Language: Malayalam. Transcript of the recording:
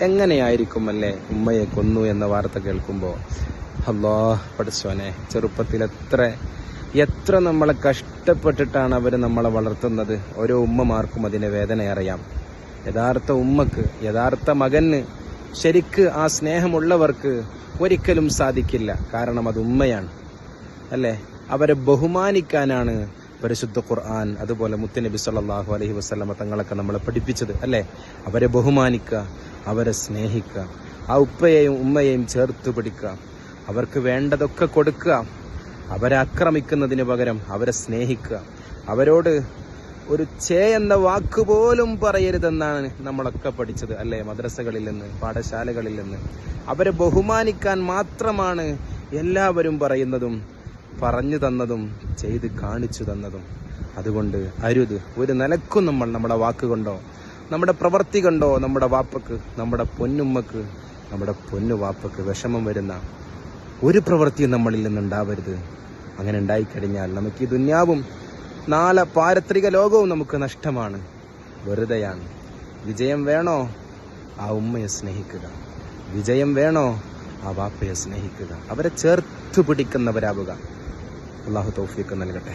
എങ്ങനെയായിരിക്കും അല്ലേ ഉമ്മയെ കൊന്നു എന്ന വാർത്ത കേൾക്കുമ്പോൾ? അല്ലാഹ് പഠിച്ചോനെ, ചെറുപ്പത്തിൽ എത്ര നമ്മളെ കഷ്ടപ്പെട്ടിട്ടാണ് അവർ നമ്മളെ വളർത്തുന്നത്. ഓരോ ഉമ്മമാർക്കും അതിന്റെ വേദന അറിയാം. യഥാർത്ഥ ഉമ്മക്ക്, യഥാർത്ഥ മകന് ശരിക്ക് ആ സ്നേഹമുള്ളവർക്ക് ഒരിക്കലും സാധിക്കില്ല. കാരണം അത് ഉമ്മയാണ് അല്ലേ. അവരെ ബഹുമാനിക്കാനാണ് പരിശുദ്ധ ഖുർആൻ, അതുപോലെ മുത്തുനബി സല്ലല്ലാഹു അലൈഹി വസല്ലമ തങ്ങളൊക്കെ നമ്മളെ പഠിപ്പിച്ചത് അല്ലേ. അവരെ ബഹുമാനിക്കുക, അവരെ സ്നേഹിക്കുക, ആ ഉപ്പയെയും ഉമ്മയെയും ചേർത്ത് പിടിക്കുക, അവർക്ക് വേണ്ടതൊക്കെ കൊടുക്കുക, അവരെ ആക്രമിക്കുന്നതിന് പകരം അവരെ സ്നേഹിക്കുക, അവരോട് ഒരു ചേ എന്ന വാക്കുപോലും പറയരുതെന്നാണ് നമ്മളൊക്കെ പഠിച്ചത് അല്ലേ, മദ്രസകളിൽ നിന്ന്, പാഠശാലകളിൽ നിന്ന്. അവരെ ബഹുമാനിക്കാൻ മാത്രമാണ് എല്ലാവരും പറയുന്നതും പറഞ്ഞു തന്നതും ചെയ്ത് കാണിച്ചു തന്നതും. അതുകൊണ്ട് അരുത്, ഒരു നിലക്കും നമ്മൾ നമ്മുടെ വാക്കുകൊണ്ടോ നമ്മുടെ പ്രവൃത്തി കൊണ്ടോ നമ്മുടെ വാപ്പക്ക്, നമ്മുടെ പൊന്നുമ്മക്ക്, നമ്മുടെ പൊന്നു വാപ്പക്ക് വിഷമം വരുന്ന ഒരു പ്രവൃത്തിയും നമ്മളിൽ നിന്നുണ്ടാവരുത്. അങ്ങനെ ഉണ്ടായിക്കഴിഞ്ഞാൽ നമുക്ക് ഈ ദുന്യാവും നാളെ പാരത്രിക ലോകവും നമുക്ക് നഷ്ടമാണ്, വെറുതെയാണ്. വിജയം വേണോ? ആ ഉമ്മയെ സ്നേഹിക്കുക. വിജയം വേണോ? ആ വാപ്പയെ സ്നേഹിക്കുക. അവരെ ചേർത്ത് പിടിക്കുന്നവരാവുക. അല്ലാഹു തൗഫീഖ് നൽകട്ടെ.